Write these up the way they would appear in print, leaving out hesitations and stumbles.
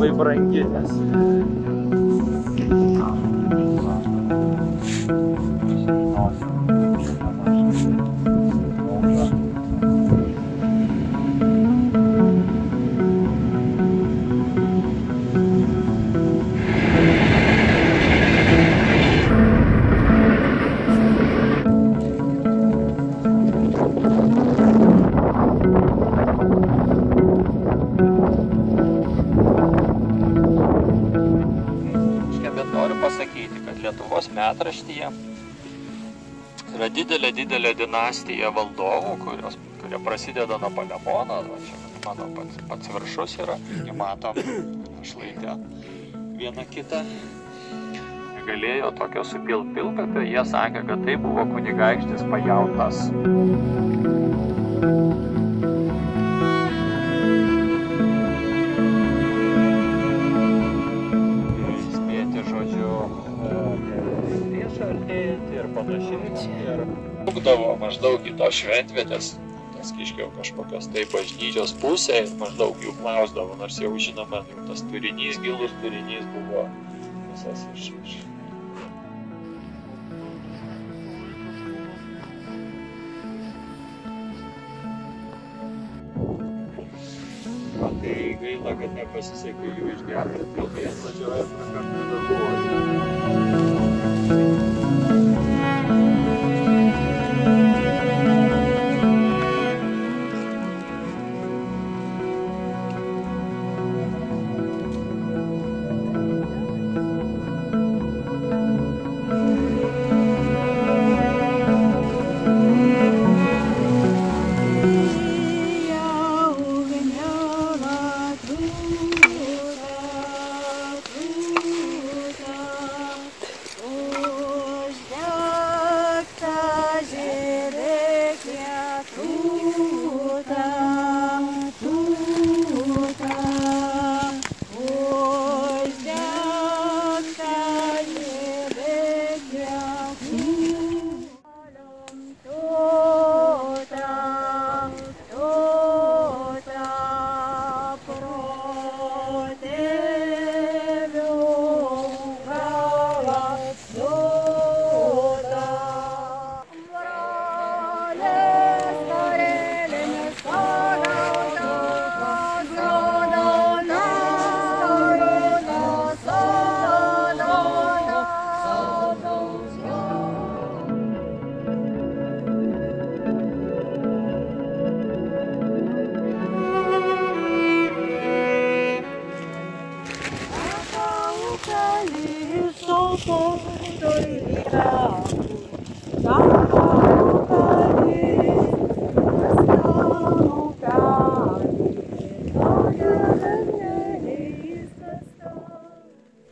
labai brangi, nes Lietuvos metraštyje yra didelė dinastija valdovų, kurie prasideda nuo Palemono. Čia mano pats viršus yra, matom šlaite vieną kitą. Galėjo tokio supilpilkapio, jie sakė, kad tai buvo kunigaikštis Pajautas. Ir panašiai. Ir būdavo maždaug į tos šventvietės, tas kiškiau kažkokios tai bažnyčios pusė, ir maždaug jų klausdavo, nors jau žinoma, jau tas turinys, gilus turinys buvo visas iš. Tai gaila, kad nepasisekė jų išgelbėti, tai atvažiuoja prakartą darbuoju.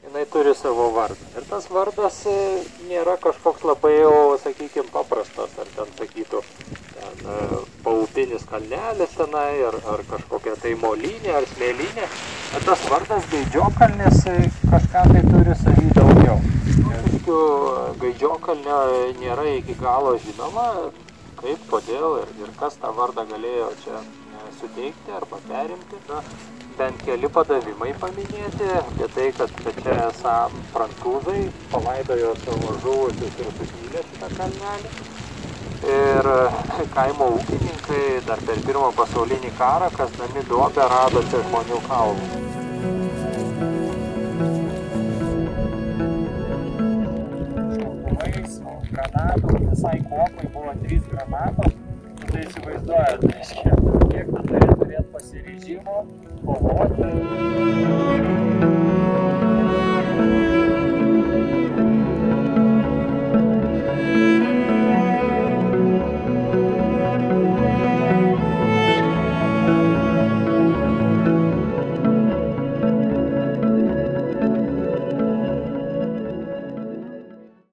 Jinai turi savo vardą. Ir tas vardas nėra kažkoks labai jau, sakykime, paprastas, ar ten sakytų, paupinis kalnelis tenai, ar kažkokia tai molynė, ar smėlynė. Bet tas vardas Gaidžiokalnis kažką tai turi savy daugiau. Gaidžiokalnio nėra iki galo žinoma, kaip, kodėl ir kas tą vardą galėjo čia suteikti arba perimti. Bent keli padavimai paminėti apie tai, kad čia esą prancūzai palaidojo savo žuvusius ir sukylė šitą kalnelį. Ir kaimo ūkininkai dar per Pirmą pasaulinį karą kasdami duobę rado čia žmonių kaulų. Granatų, visai kopai buvo 3 granatos, tai įsivaizduojate, kiek tu turi turėti pasiryžimo, kovoti.